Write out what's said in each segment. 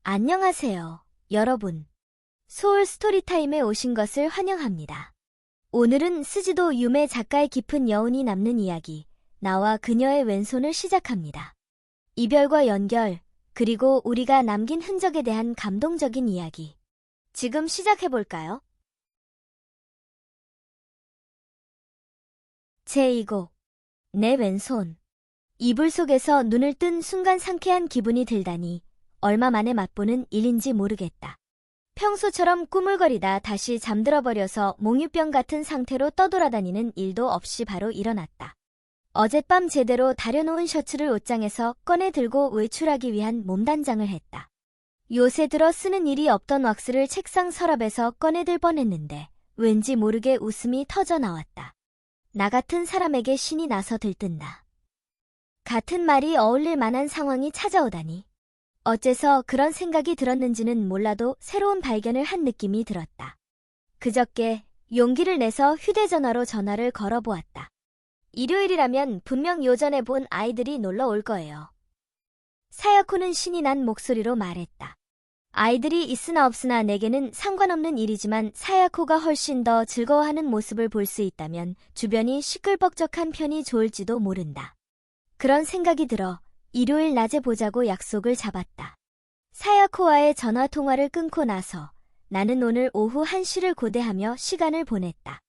안녕하세요, 여러분. 소울 스토리타임에 오신 것을 환영합니다. 오늘은 스즈도 유메 작가의 깊은 여운이 남는 이야기, 나와 그녀의 왼손을 시작합니다. 이별과 연결, 그리고 우리가 남긴 흔적에 대한 감동적인 이야기. 지금 시작해볼까요? 제2곡, 내 왼손. 이불 속에서 눈을 뜬 순간 상쾌한 기분이 들다니 얼마 만에 맛보는 일인지 모르겠다. 평소처럼 꾸물거리다 다시 잠들어버려서 몽유병 같은 상태로 떠돌아다니는 일도 없이 바로 일어났다. 어젯밤 제대로 다려놓은 셔츠를 옷장에서 꺼내 들고 외출하기 위한 몸단장을 했다. 요새 들어 쓰는 일이 없던 왁스를 책상 서랍에서 꺼내들 뻔했는데 왠지 모르게 웃음이 터져 나왔다. 나 같은 사람에게 신이 나서 들뜬다. 같은 말이 어울릴 만한 상황이 찾아오다니. 어째서 그런 생각이 들었는지는 몰라도 새로운 발견을 한 느낌이 들었다. 그저께 용기를 내서 휴대전화로 전화를 걸어보았다. 일요일이라면 분명 요전에 본 아이들이 놀러 올 거예요. 사야코는 신이 난 목소리로 말했다. 아이들이 있으나 없으나 내게는 상관없는 일이지만 사야코가 훨씬 더 즐거워하는 모습을 볼 수 있다면 주변이 시끌벅적한 편이 좋을지도 모른다. 그런 생각이 들어 일요일 낮에 보자고 약속을 잡았다. 사야코와의 전화통화를 끊고 나서 나는 오늘 오후 1시를 고대하며 시간을 보냈다.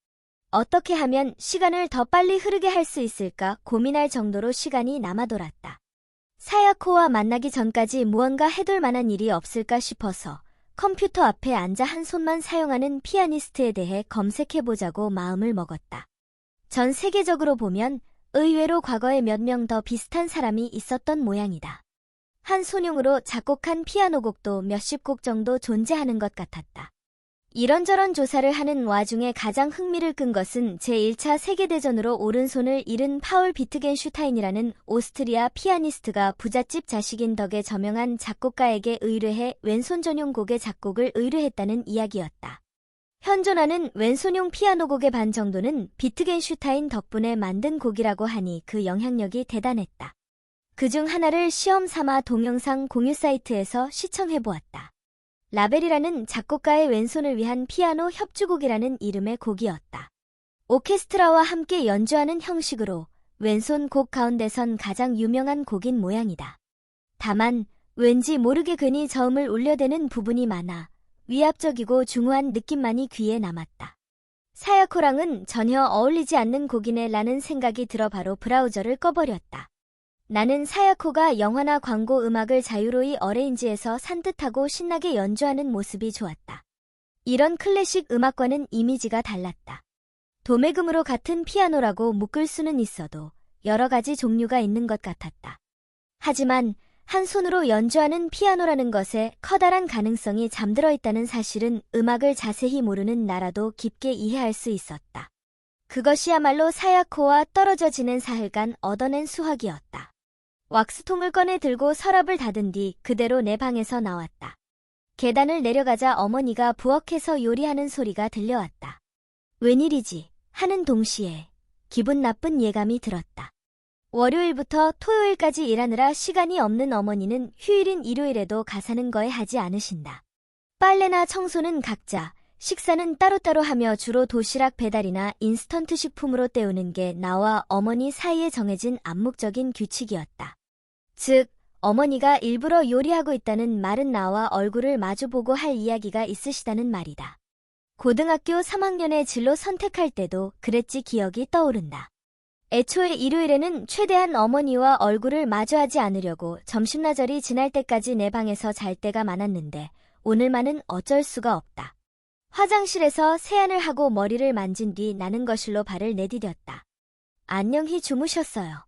어떻게 하면 시간을 더 빨리 흐르게 할 수 있을까 고민할 정도로 시간이 남아돌았다. 사야코와 만나기 전까지 무언가 해둘 만한 일이 없을까 싶어서 컴퓨터 앞에 앉아 한 손만 사용하는 피아니스트에 대해 검색해보자고 마음을 먹었다. 전 세계적으로 보면 의외로 과거에 몇 명 더 비슷한 사람이 있었던 모양이다. 한 손용으로 작곡한 피아노 곡도 몇십 곡 정도 존재하는 것 같았다. 이런저런 조사를 하는 와중에 가장 흥미를 끈 것은 제1차 세계대전으로 오른손을 잃은 파울 비트겐슈타인이라는 오스트리아 피아니스트가 부잣집 자식인 덕에 저명한 작곡가에게 의뢰해 왼손 전용 곡의 작곡을 의뢰했다는 이야기였다. 현존하는 왼손용 피아노 곡의 반 정도는 비트겐슈타인 덕분에 만든 곡이라고 하니 그 영향력이 대단했다. 그중 하나를 시험 삼아 동영상 공유 사이트에서 시청해보았다. 라벨이라는 작곡가의 왼손을 위한 피아노 협주곡이라는 이름의 곡이었다. 오케스트라와 함께 연주하는 형식으로 왼손 곡 가운데선 가장 유명한 곡인 모양이다. 다만 왠지 모르게 괜히 저음을 울려대는 부분이 많아 위압적이고 중후한 느낌만이 귀에 남았다. 사야코랑은 전혀 어울리지 않는 곡이네 라는 생각이 들어 바로 브라우저를 꺼버렸다. 나는 사야코가 영화나 광고 음악을 자유로이 어레인지해서 산뜻하고 신나게 연주하는 모습이 좋았다. 이런 클래식 음악과는 이미지가 달랐다. 도매금으로 같은 피아노라고 묶을 수는 있어도 여러 가지 종류가 있는 것 같았다. 하지만 한 손으로 연주하는 피아노라는 것에 커다란 가능성이 잠들어 있다는 사실은 음악을 자세히 모르는 나라도 깊게 이해할 수 있었다. 그것이야말로 사야코와 떨어져 지낸 사흘간 얻어낸 수확이었다. 왁스통을 꺼내 들고 서랍을 닫은 뒤 그대로 내 방에서 나왔다. 계단을 내려가자 어머니가 부엌에서 요리하는 소리가 들려왔다. 웬일이지 하는 동시에 기분 나쁜 예감이 들었다. 월요일부터 토요일까지 일하느라 시간이 없는 어머니는 휴일인 일요일에도 가사는 거에 하지 않으신다. 빨래나 청소는 각자, 식사는 따로따로 하며 주로 도시락 배달이나 인스턴트 식품으로 때우는 게 나와 어머니 사이에 정해진 암묵적인 규칙이었다. 즉, 어머니가 일부러 요리하고 있다는 말은 나와 얼굴을 마주보고 할 이야기가 있으시다는 말이다. 고등학교 3학년의 진로 선택할 때도 그랬지 기억이 떠오른다. 애초에 일요일에는 최대한 어머니와 얼굴을 마주하지 않으려고 점심나절이 지날 때까지 내 방에서 잘 때가 많았는데 오늘만은 어쩔 수가 없다. 화장실에서 세안을 하고 머리를 만진 뒤 나는 거실로 발을 내디뎠다. 안녕히 주무셨어요.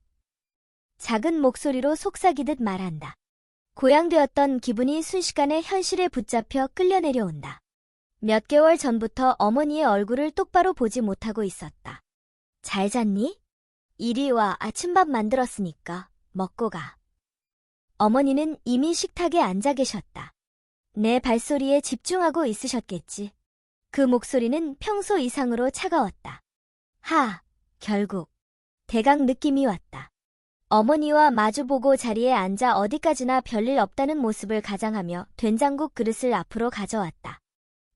작은 목소리로 속삭이듯 말한다. 고양되었던 기분이 순식간에 현실에 붙잡혀 끌려 내려온다. 몇 개월 전부터 어머니의 얼굴을 똑바로 보지 못하고 있었다. 잘 잤니? 이리 와, 아침밥 만들었으니까 먹고 가. 어머니는 이미 식탁에 앉아 계셨다. 내 발소리에 집중하고 있으셨겠지. 그 목소리는 평소 이상으로 차가웠다. 결국 대강 느낌이 왔다. 어머니와 마주보고 자리에 앉아 어디까지나 별일 없다는 모습을 가장하며 된장국 그릇을 앞으로 가져왔다.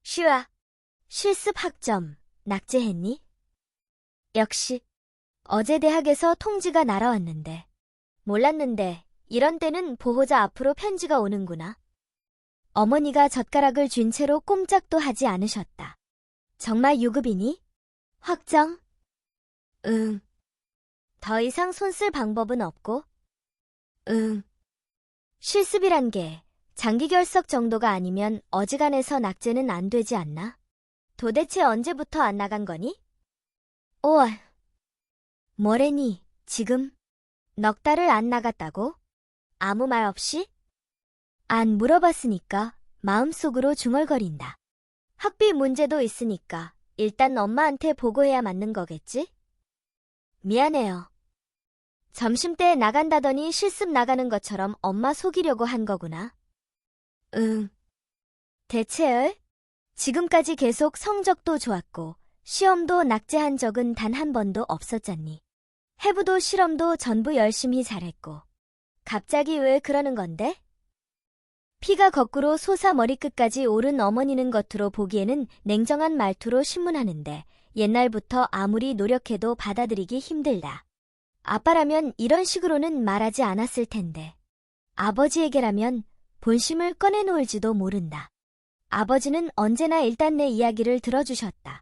슈아, 실습 학점, 낙제했니? 역시, 어제 대학에서 통지가 날아왔는데. 몰랐는데, 이런 때는 보호자 앞으로 편지가 오는구나. 어머니가 젓가락을 쥔 채로 꼼짝도 하지 않으셨다. 정말 유급이니? 확정? 응. 더 이상 손 쓸 방법은 없고? 응. 실습이란 게 장기 결석 정도가 아니면 어지간해서 낙제는 안 되지 않나? 도대체 언제부터 안 나간 거니? 5월. 뭐래니, 지금? 넉 달을 안 나갔다고? 아무 말 없이? 안 물어봤으니까 마음속으로 중얼거린다. 학비 문제도 있으니까 일단 엄마한테 보고해야 맞는 거겠지? 미안해요. 점심때 나간다더니 실습 나가는 것처럼 엄마 속이려고 한 거구나. 응. 대체열? 지금까지 계속 성적도 좋았고 시험도 낙제한 적은 단 한 번도 없었잖니. 해부도 실험도 전부 열심히 잘했고. 갑자기 왜 그러는 건데? 피가 거꾸로 솟아 머리끝까지 오른 어머니는 겉으로 보기에는 냉정한 말투로 신문하는데 옛날부터 아무리 노력해도 받아들이기 힘들다. 아빠라면 이런 식으로는 말하지 않았을 텐데. 아버지에게라면 본심을 꺼내놓을지도 모른다. 아버지는 언제나 일단 내 이야기를 들어주셨다.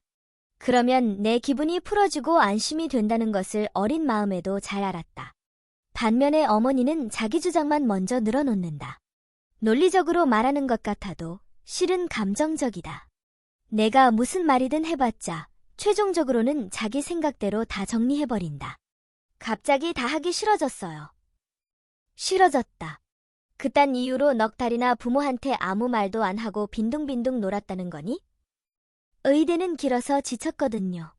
그러면 내 기분이 풀어지고 안심이 된다는 것을 어린 마음에도 잘 알았다. 반면에 어머니는 자기 주장만 먼저 늘어놓는다. 논리적으로 말하는 것 같아도 실은 감정적이다. 내가 무슨 말이든 해봤자 최종적으로는 자기 생각대로 다 정리해버린다. 갑자기 다 하기 싫어졌어요. 싫어졌다. 그딴 이유로 넉 달이나 부모한테 아무 말도 안 하고 빈둥빈둥 놀았다는 거니? 의대는 길어서 지쳤거든요.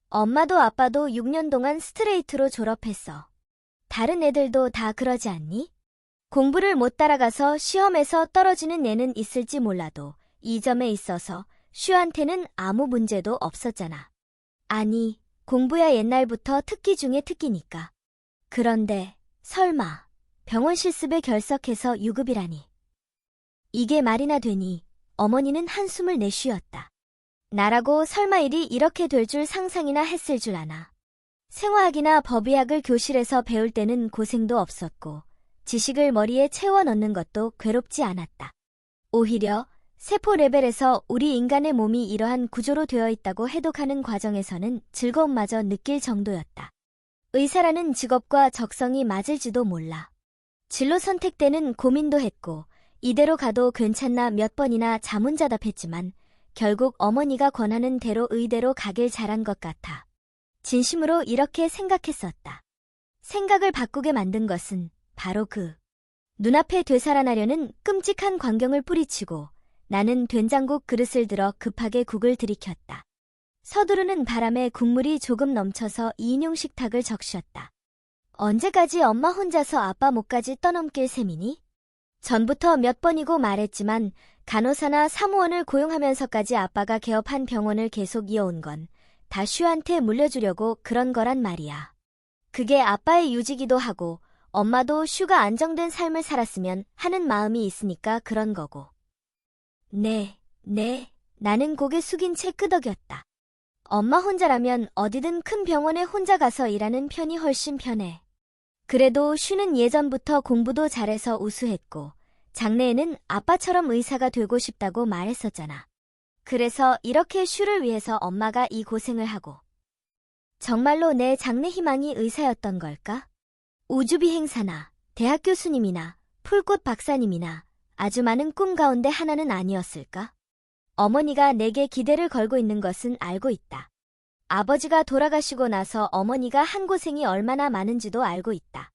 엄마도 아빠도 6년 동안 스트레이트로 졸업했어. 다른 애들도 다 그러지 않니? 공부를 못 따라가서 시험에서 떨어지는 애는 있을지 몰라도 이 점에 있어서 슈한테는 아무 문제도 없었잖아. 아니, 공부야 옛날부터 특기 중에 특기니까. 그런데 설마 병원 실습에 결석해서 유급이라니. 이게 말이나 되니 어머니는 한숨을 내쉬었다. 나라고 설마 일이 이렇게 될 줄 상상이나 했을 줄 아나. 생화학이나 법의학을 교실에서 배울 때는 고생도 없었고 지식을 머리에 채워 넣는 것도 괴롭지 않았다. 오히려 세포 레벨에서 우리 인간의 몸이 이러한 구조로 되어 있다고 해독하는 과정에서는 즐거움마저 느낄 정도였다. 의사라는 직업과 적성이 맞을지도 몰라. 진로 선택 때는 고민도 했고 이대로 가도 괜찮나 몇 번이나 자문자답했지만 결국 어머니가 권하는 대로 의대로 가길 잘한 것 같아. 진심으로 이렇게 생각했었다. 생각을 바꾸게 만든 것은 바로 눈앞에 되살아나려는 끔찍한 광경을 뿌리치고 나는 된장국 그릇을 들어 급하게 국을 들이켰다. 서두르는 바람에 국물이 조금 넘쳐서 2인용 식탁을 적셨다. 언제까지 엄마 혼자서 아빠 목까지 떠넘길 셈이니? 전부터 몇 번이고 말했지만 간호사나 사무원을 고용하면서까지 아빠가 개업한 병원을 계속 이어온 건 다 슈한테 물려주려고 그런 거란 말이야. 그게 아빠의 유지기도 하고 엄마도 슈가 안정된 삶을 살았으면 하는 마음이 있으니까 그런 거고. 네. 나는 고개 숙인 채 끄덕였다. 엄마 혼자라면 어디든 큰 병원에 혼자 가서 일하는 편이 훨씬 편해. 그래도 슈는 예전부터 공부도 잘해서 우수했고 장래에는 아빠처럼 의사가 되고 싶다고 말했었잖아. 그래서 이렇게 슈를 위해서 엄마가 이 고생을 하고. 정말로 내 장래 희망이 의사였던 걸까? 우주비 행사나 대학 교수님이나 풀꽃 박사님이나 아주 많은 꿈 가운데 하나는 아니었을까? 어머니가 내게 기대를 걸고 있는 것은 알고 있다. 아버지가 돌아가시고 나서 어머니가 한 고생이 얼마나 많은지도 알고 있다.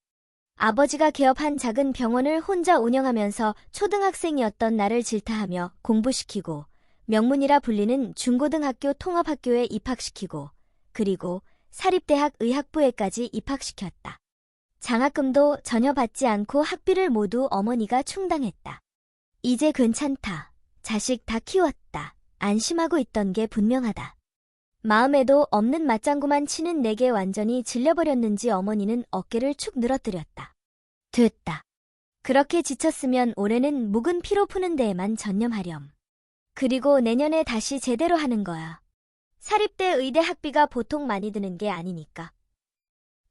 아버지가 개업한 작은 병원을 혼자 운영하면서 초등학생이었던 나를 질타하며 공부시키고 명문이라 불리는 중고등학교 통합학교에 입학시키고 그리고 사립대학 의학부에까지 입학시켰다. 장학금도 전혀 받지 않고 학비를 모두 어머니가 충당했다. 이제 괜찮다. 자식 다 키웠다. 안심하고 있던 게 분명하다. 마음에도 없는 맞장구만 치는 내게 완전히 질려버렸는지 어머니는 어깨를 축 늘어뜨렸다. 됐다. 그렇게 지쳤으면 올해는 묵은 피로 푸는 데에만 전념하렴. 그리고 내년에 다시 제대로 하는 거야. 사립대 의대 학비가 보통 많이 드는 게 아니니까.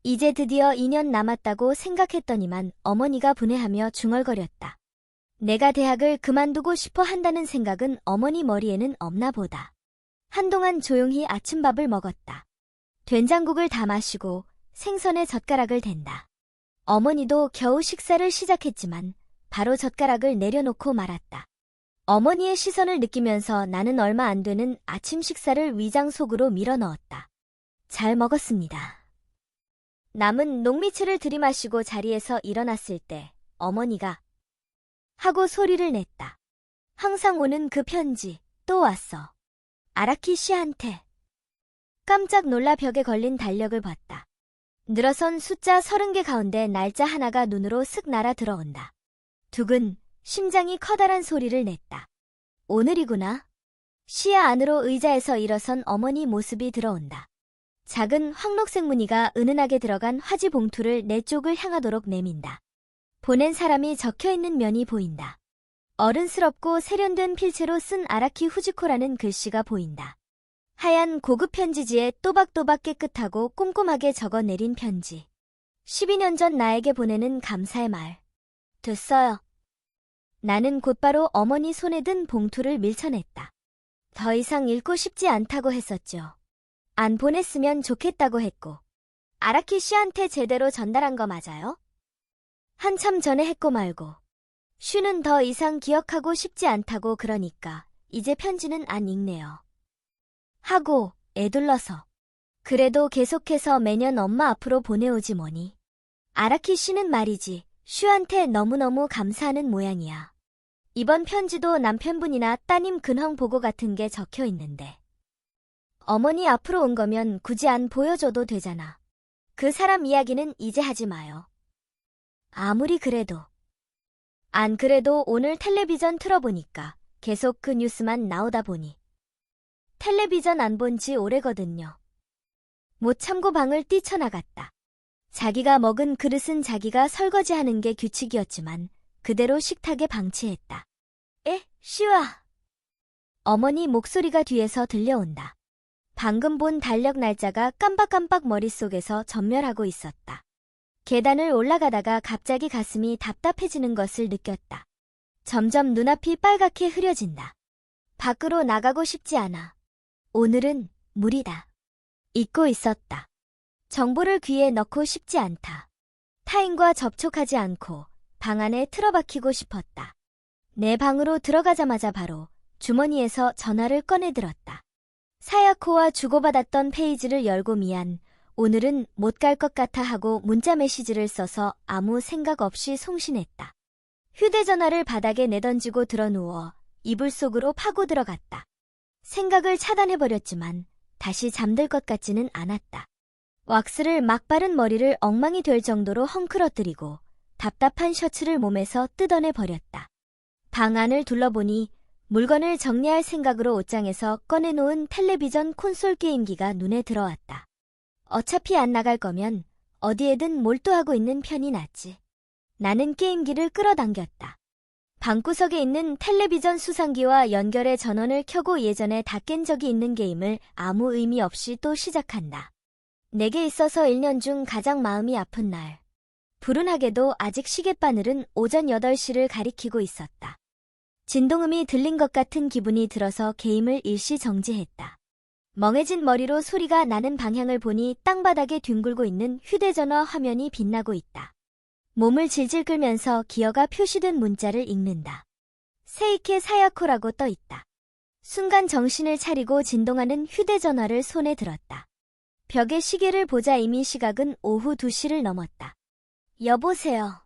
이제 드디어 2년 남았다고 생각했더니만 어머니가 분해하며 중얼거렸다. 내가 대학을 그만두고 싶어 한다는 생각은 어머니 머리에는 없나 보다. 한동안 조용히 아침밥을 먹었다. 된장국을 다 마시고 생선에 젓가락을 댄다. 어머니도 겨우 식사를 시작했지만 바로 젓가락을 내려놓고 말았다. 어머니의 시선을 느끼면서 나는 얼마 안 되는 아침 식사를 위장 속으로 밀어 넣었다. 잘 먹었습니다. 남은 녹미츠를 들이마시고 자리에서 일어났을 때 어머니가 하고 소리를 냈다. 항상 오는 그 편지 또 왔어. 아라키 씨한테. 깜짝 놀라 벽에 걸린 달력을 봤다. 늘어선 숫자 30개 가운데 날짜 하나가 눈으로 슥 날아 들어온다. 두근 심장이 커다란 소리를 냈다. 오늘이구나. 시야 안으로 의자에서 일어선 어머니 모습이 들어온다. 작은 황록색 무늬가 은은하게 들어간 화지 봉투를 내 쪽을 향하도록 내민다. 보낸 사람이 적혀있는 면이 보인다. 어른스럽고 세련된 필체로 쓴 아라키 후지코라는 글씨가 보인다. 하얀 고급 편지지에 또박또박 깨끗하고 꼼꼼하게 적어내린 편지. 12년 전 나에게 보내는 감사의 말. 됐어요. 나는 곧바로 어머니 손에 든 봉투를 밀쳐냈다. 더 이상 읽고 싶지 않다고 했었죠. 안 보냈으면 좋겠다고 했고. 아라키 씨한테 제대로 전달한 거 맞아요? 한참 전에 했고 말고. 슈는 더 이상 기억하고 싶지 않다고 그러니까 이제 편지는 안 읽네요. 하고 애둘러서. 그래도 계속해서 매년 엄마 앞으로 보내오지 뭐니. 아라키 씨는 말이지 슈한테 너무너무 감사하는 모양이야. 이번 편지도 남편분이나 따님 근황 보고 같은 게 적혀 있는데. 어머니 앞으로 온 거면 굳이 안 보여줘도 되잖아. 그 사람 이야기는 이제 하지 마요. 아무리 그래도. 안 그래도 오늘 텔레비전 틀어보니까 계속 그 뉴스만 나오다 보니. 텔레비전 안 본 지 오래거든요. 못 참고 방을 뛰쳐나갔다. 자기가 먹은 그릇은 자기가 설거지하는 게 규칙이었지만 그대로 식탁에 방치했다. 시와. 어머니 목소리가 뒤에서 들려온다. 방금 본 달력 날짜가 깜빡깜빡 머릿속에서 전멸하고 있었다. 계단을 올라가다가 갑자기 가슴이 답답해지는 것을 느꼈다. 점점 눈앞이 빨갛게 흐려진다. 밖으로 나가고 싶지 않아. 오늘은 무리다. 잊고 있었다. 정보를 귀에 넣고 싶지 않다. 타인과 접촉하지 않고 방 안에 틀어박히고 싶었다. 내 방으로 들어가자마자 바로 주머니에서 전화를 꺼내들었다. 사야코와 주고받았던 페이지를 열고 미안. 오늘은 못 갈 것 같아 하고 문자 메시지를 써서 아무 생각 없이 송신했다. 휴대전화를 바닥에 내던지고 드러누워 이불 속으로 파고 들어갔다. 생각을 차단해버렸지만 다시 잠들 것 같지는 않았다. 왁스를 막 바른 머리를 엉망이 될 정도로 헝클어뜨리고 답답한 셔츠를 몸에서 뜯어내버렸다. 방 안을 둘러보니 물건을 정리할 생각으로 옷장에서 꺼내놓은 텔레비전 콘솔 게임기가 눈에 들어왔다. 어차피 안 나갈 거면 어디에든 몰두하고 있는 편이 낫지. 나는 게임기를 끌어당겼다. 방구석에 있는 텔레비전 수상기와 연결해 전원을 켜고 예전에 다 깬 적이 있는 게임을 아무 의미 없이 또 시작한다. 내게 있어서 1년 중 가장 마음이 아픈 날. 불운하게도 아직 시계바늘은 오전 8시를 가리키고 있었다. 진동음이 들린 것 같은 기분이 들어서 게임을 일시 정지했다. 멍해진 머리로 소리가 나는 방향을 보니 땅바닥에 뒹굴고 있는 휴대전화 화면이 빛나고 있다. 몸을 질질 끌면서 기어가 표시된 문자를 읽는다. 세이케 사야코라고 떠 있다. 순간 정신을 차리고 진동하는 휴대전화를 손에 들었다. 벽에 시계를 보자 이미 시각은 오후 2시를 넘었다. 여보세요.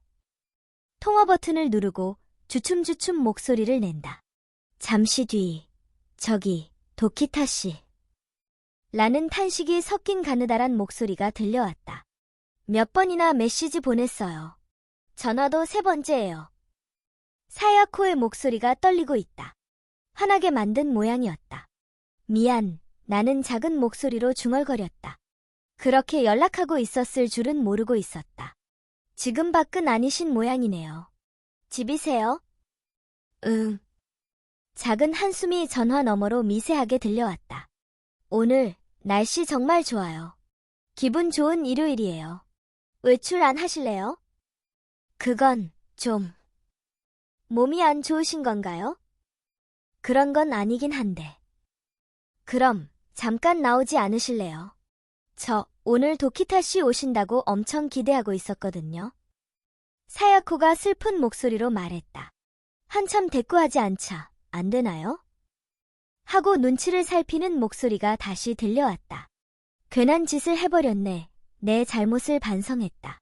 통화 버튼을 누르고 주춤주춤 목소리를 낸다. 잠시 뒤, 저기, 도키타 씨. 라는 탄식이 섞인 가느다란 목소리가 들려왔다. 몇 번이나 메시지 보냈어요. 전화도 3번째예요. 사야코의 목소리가 떨리고 있다. 화나게 만든 모양이었다. 미안, 나는 작은 목소리로 중얼거렸다. 그렇게 연락하고 있었을 줄은 모르고 있었다. 지금 밖은 아니신 모양이네요. 집이세요? 응. 작은 한숨이 전화 너머로 미세하게 들려왔다. 오늘 날씨 정말 좋아요. 기분 좋은 일요일이에요. 외출 안 하실래요? 그건 좀... 몸이 안 좋으신 건가요? 그런 건 아니긴 한데. 그럼 잠깐 나오지 않으실래요? 저 오늘 도키타 씨 오신다고 엄청 기대하고 있었거든요. 사야코가 슬픈 목소리로 말했다. 한참 대꾸하지 않자 안 되나요? 하고 눈치를 살피는 목소리가 다시 들려왔다. 괜한 짓을 해버렸네. 내 잘못을 반성했다.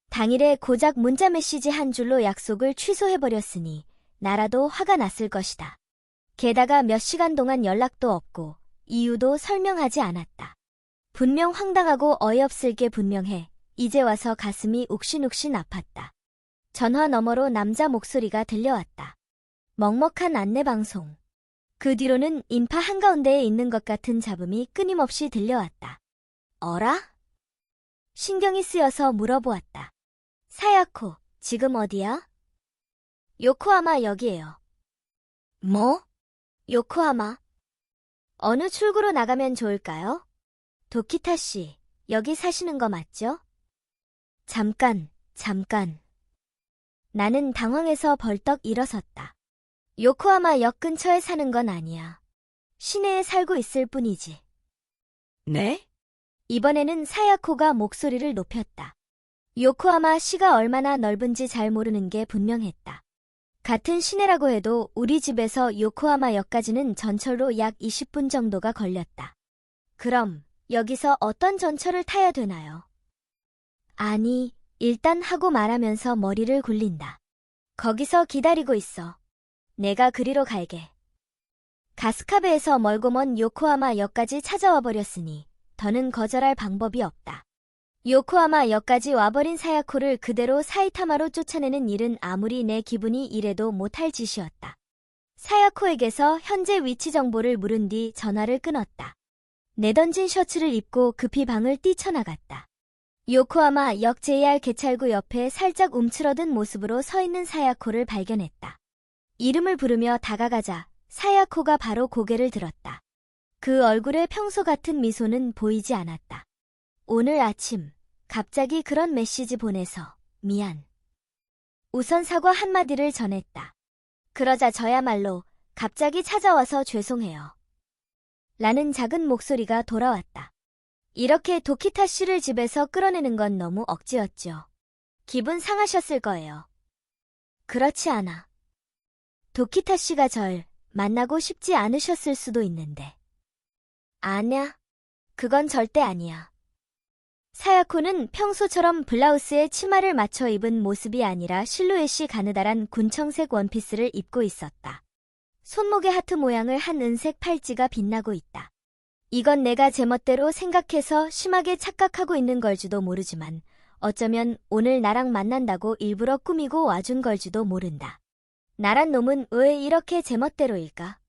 당일에 고작 문자 메시지 한 줄로 약속을 취소해버렸으니 나라도 화가 났을 것이다. 게다가 몇 시간 동안 연락도 없고 이유도 설명하지 않았다. 분명 황당하고 어이없을 게 분명해. 이제 와서 가슴이 욱신욱신 아팠다. 전화 너머로 남자 목소리가 들려왔다. 먹먹한 안내방송. 그 뒤로는 인파 한가운데에 있는 것 같은 잡음이 끊임없이 들려왔다. 어라? 신경이 쓰여서 물어보았다. 사야코, 지금 어디야? 요코하마 역이에요. 뭐? 요코하마. 어느 출구로 나가면 좋을까요? 도키타 씨, 여기 사시는 거 맞죠? 잠깐. 나는 당황해서 벌떡 일어섰다. 요코하마 역 근처에 사는 건 아니야. 시내에 살고 있을 뿐이지. 네? 이번에는 사야코가 목소리를 높였다. 요코하마 시가 얼마나 넓은지 잘 모르는 게 분명했다. 같은 시내라고 해도 우리 집에서 요코하마 역까지는 전철로 약 20분 정도가 걸렸다. 그럼 여기서 어떤 전철을 타야 되나요? 아니, 일단 하고 말하면서 머리를 굴린다. 거기서 기다리고 있어. 내가 그리로 갈게. 가스카베에서 멀고 먼 요코하마 역까지 찾아와 버렸으니 더는 거절할 방법이 없다. 요코하마 역까지 와버린 사야코를 그대로 사이타마로 쫓아내는 일은 아무리 내 기분이 이래도 못할 짓이었다. 사야코에게서 현재 위치 정보를 물은 뒤 전화를 끊었다. 내던진 셔츠를 입고 급히 방을 뛰쳐나갔다. 요코하마 역 JR 개찰구 옆에 살짝 움츠러든 모습으로 서 있는 사야코를 발견했다. 이름을 부르며 다가가자 사야코가 바로 고개를 들었다. 그 얼굴에 평소 같은 미소는 보이지 않았다. 오늘 아침 갑자기 그런 메시지 보내서 미안. 우선 사과 한마디를 전했다. 그러자 저야말로 갑자기 찾아와서 죄송해요. 라는 작은 목소리가 돌아왔다. 이렇게 도키타 씨를 집에서 끌어내는 건 너무 억지였죠. 기분 상하셨을 거예요. 그렇지 않아. 도키타 씨가 절 만나고 싶지 않으셨을 수도 있는데. 아냐, 그건 절대 아니야. 사야코는 평소처럼 블라우스에 치마를 맞춰 입은 모습이 아니라 실루엣이 가느다란 군청색 원피스를 입고 있었다. 손목에 하트 모양을 한 은색 팔찌가 빛나고 있다. 이건 내가 제멋대로 생각해서 심하게 착각하고 있는 걸지도 모르지만 어쩌면 오늘 나랑 만난다고 일부러 꾸미고 와준 걸지도 모른다. 나란 놈은 왜 이렇게 제멋대로일까?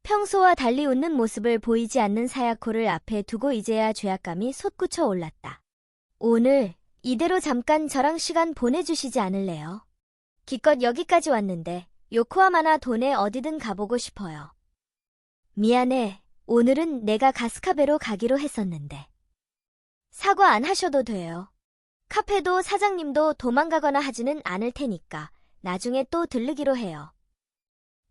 평소와 달리 웃는 모습을 보이지 않는 사야코를 앞에 두고 이제야 죄악감이 솟구쳐 올랐다. 오늘 이대로 잠깐 저랑 시간 보내주시지 않을래요? 기껏 여기까지 왔는데 요코하마나 도내 어디든 가보고 싶어요. 미안해. 오늘은 내가 가스카베로 가기로 했었는데. 사과 안 하셔도 돼요. 카페도 사장님도 도망가거나 하지는 않을 테니까 나중에 또 들르기로 해요.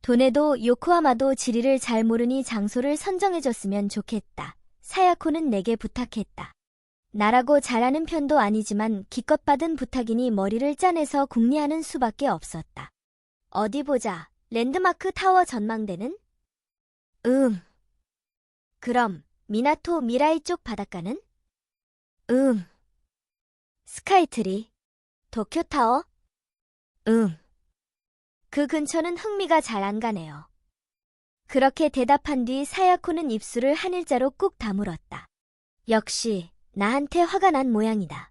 도네도 요코하마도 지리를 잘 모르니 장소를 선정해줬으면 좋겠다. 사야코는 내게 부탁했다. 나라고 잘하는 편도 아니지만 기껏 받은 부탁이니 머리를 짜내서 궁리하는 수밖에 없었다. 어디 보자. 랜드마크 타워 전망대는? 그럼 미나토 미라이 쪽 바닷가는? 스카이트리. 도쿄타워? 그 근처는 흥미가 잘 안 가네요. 그렇게 대답한 뒤 사야코는 입술을 한 일자로 꾹 다물었다. 역시 나한테 화가 난 모양이다.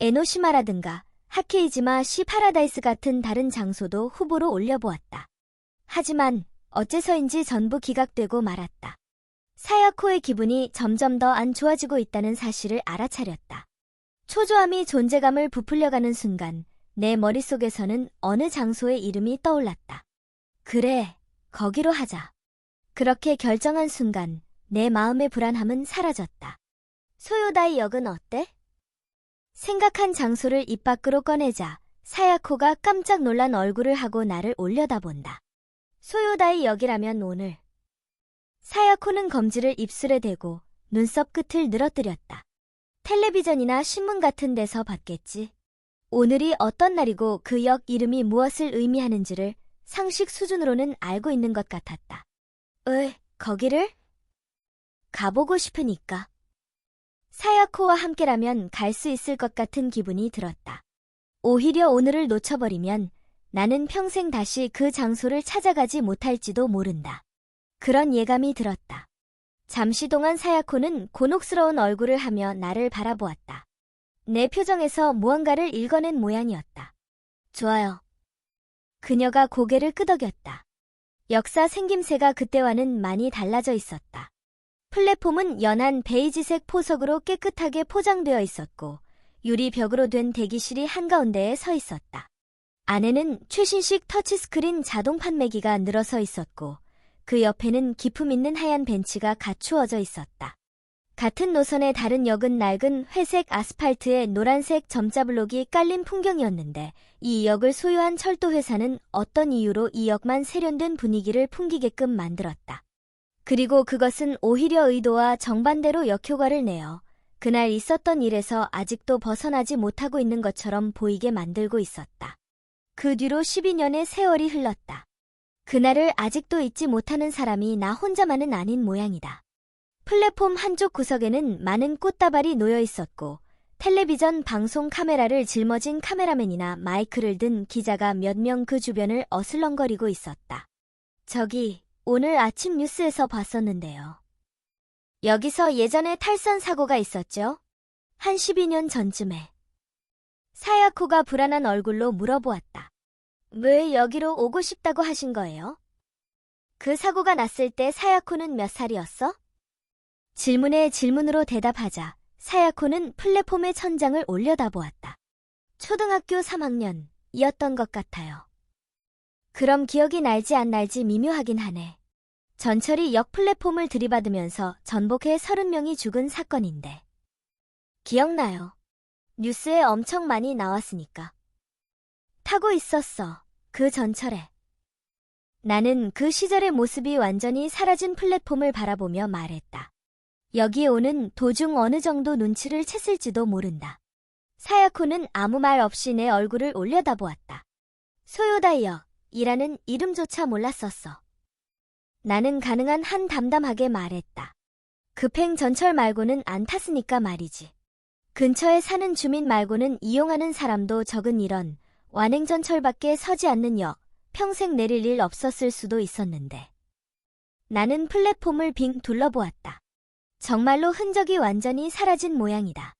에노시마라든가 하케이지마 시 파라다이스 같은 다른 장소도 후보로 올려보았다. 하지만 어째서인지 전부 기각되고 말았다. 사야코의 기분이 점점 더 안 좋아지고 있다는 사실을 알아차렸다. 초조함이 존재감을 부풀려가는 순간 내 머릿속에서는 어느 장소의 이름이 떠올랐다. 그래, 거기로 하자. 그렇게 결정한 순간 내 마음의 불안함은 사라졌다. 소요다이 역은 어때? 생각한 장소를 입 밖으로 꺼내자 사야코가 깜짝 놀란 얼굴을 하고 나를 올려다본다. 소요다이 역이라면 오늘. 사야코는 검지를 입술에 대고 눈썹 끝을 늘어뜨렸다. 텔레비전이나 신문 같은 데서 봤겠지. 오늘이 어떤 날이고 그 역 이름이 무엇을 의미하는지를 상식 수준으로는 알고 있는 것 같았다. 거기를? 가보고 싶으니까. 사야코와 함께라면 갈 수 있을 것 같은 기분이 들었다. 오히려 오늘을 놓쳐버리면 나는 평생 다시 그 장소를 찾아가지 못할지도 모른다. 그런 예감이 들었다. 잠시 동안 사야코는 곤혹스러운 얼굴을 하며 나를 바라보았다. 내 표정에서 무언가를 읽어낸 모양이었다. 좋아요. 그녀가 고개를 끄덕였다. 역사 생김새가 그때와는 많이 달라져 있었다. 플랫폼은 연한 베이지색 포석으로 깨끗하게 포장되어 있었고 유리벽으로 된 대기실이 한가운데에 서 있었다. 안에는 최신식 터치스크린 자동 판매기가 늘어서 있었고 그 옆에는 기품 있는 하얀 벤치가 갖추어져 있었다. 같은 노선의 다른 역은 낡은 회색 아스팔트에 노란색 점자블록이 깔린 풍경이었는데 이 역을 소유한 철도회사는 어떤 이유로 이 역만 세련된 분위기를 풍기게끔 만들었다. 그리고 그것은 오히려 의도와 정반대로 역효과를 내어 그날 있었던 일에서 아직도 벗어나지 못하고 있는 것처럼 보이게 만들고 있었다. 그 뒤로 12년의 세월이 흘렀다. 그날을 아직도 잊지 못하는 사람이 나 혼자만은 아닌 모양이다. 플랫폼 한쪽 구석에는 많은 꽃다발이 놓여 있었고 텔레비전 방송 카메라를 짊어진 카메라맨이나 마이크를 든 기자가 몇 명 그 주변을 어슬렁거리고 있었다. 저기, 오늘 아침 뉴스에서 봤었는데요. 여기서 예전에 탈선 사고가 있었죠? 한 12년 전쯤에. 사야코가 불안한 얼굴로 물어보았다. 왜 여기로 오고 싶다고 하신 거예요? 그 사고가 났을 때 사야코는 몇 살이었어? 질문에 질문으로 대답하자 사야코는 플랫폼의 천장을 올려다보았다. 초등학교 3학년이었던 것 같아요. 그럼 기억이 날지 안 날지 미묘하긴 하네. 전철이 역 플랫폼을 들이받으면서 전복해 30명이 죽은 사건인데. 기억나요. 뉴스에 엄청 많이 나왔으니까. 타고 있었어. 그 전철에. 나는 그 시절의 모습이 완전히 사라진 플랫폼을 바라보며 말했다. 여기에 오는 도중 어느 정도 눈치를 챘을지도 모른다. 사야코는 아무 말 없이 내 얼굴을 올려다보았다. 소요다이역이라는 이름조차 몰랐었어. 나는 가능한 한 담담하게 말했다. 급행 전철 말고는 안 탔으니까 말이지. 근처에 사는 주민 말고는 이용하는 사람도 적은 이런 완행전철밖에 서지 않는 역, 평생 내릴 일 없었을 수도 있었는데. 나는 플랫폼을 빙 둘러보았다. 정말로 흔적이 완전히 사라진 모양이다.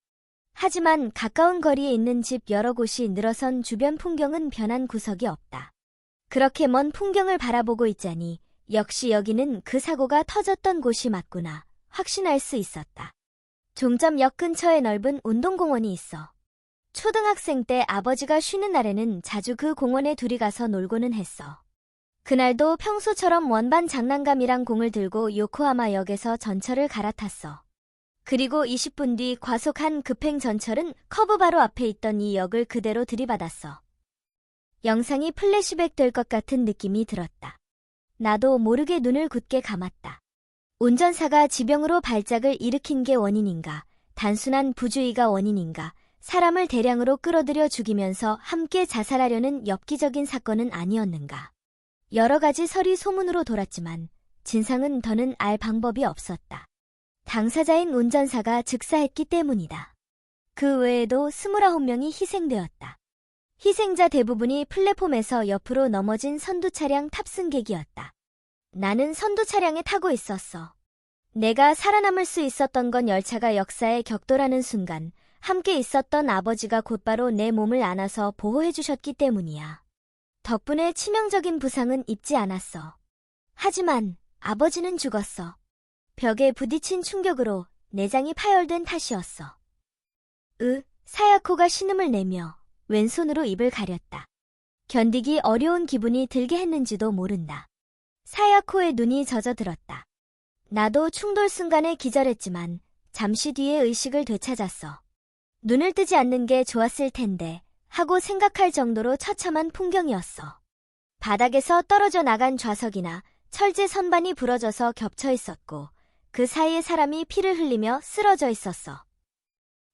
하지만 가까운 거리에 있는 집 여러 곳이 늘어선 주변 풍경은 변한 구석이 없다. 그렇게 먼 풍경을 바라보고 있자니 역시 여기는 그 사고가 터졌던 곳이 맞구나 확신할 수 있었다. 종점 역 근처에 넓은 운동공원이 있어. 초등학생 때 아버지가 쉬는 날에는 자주 그 공원에 둘이 가서 놀고는 했어. 그날도 평소처럼 원반 장난감이랑 공을 들고 요코하마 역에서 전철을 갈아탔어. 그리고 20분 뒤 과속한 급행 전철은 커브 바로 앞에 있던 이 역을 그대로 들이받았어. 영상이 플래시백 될 것 같은 느낌이 들었다. 나도 모르게 눈을 굳게 감았다. 운전사가 지병으로 발작을 일으킨 게 원인인가, 단순한 부주의가 원인인가, 사람을 대량으로 끌어들여 죽이면서 함께 자살하려는 엽기적인 사건은 아니었는가. 여러 가지 설이 소문으로 돌았지만 진상은 더는 알 방법이 없었다. 당사자인 운전사가 즉사했기 때문이다. 그 외에도 29명이 희생되었다. 희생자 대부분이 플랫폼에서 옆으로 넘어진 선두 차량 탑승객이었다. 나는 선두 차량에 타고 있었어. 내가 살아남을 수 있었던 건 열차가 역사에 격돌하는 순간 함께 있었던 아버지가 곧바로 내 몸을 안아서 보호해 주셨기 때문이야. 덕분에 치명적인 부상은 입지 않았어. 하지만 아버지는 죽었어. 벽에 부딪힌 충격으로 내장이 파열된 탓이었어. 사야코가 신음을 내며 왼손으로 입을 가렸다. 견디기 어려운 기분이 들게 했는지도 모른다. 사야코의 눈이 젖어들었다. 나도 충돌 순간에 기절했지만 잠시 뒤에 의식을 되찾았어. 눈을 뜨지 않는 게 좋았을 텐데 하고 생각할 정도로 처참한 풍경이었어. 바닥에서 떨어져 나간 좌석이나 철제 선반이 부러져서 겹쳐 있었고 그 사이에 사람이 피를 흘리며 쓰러져 있었어.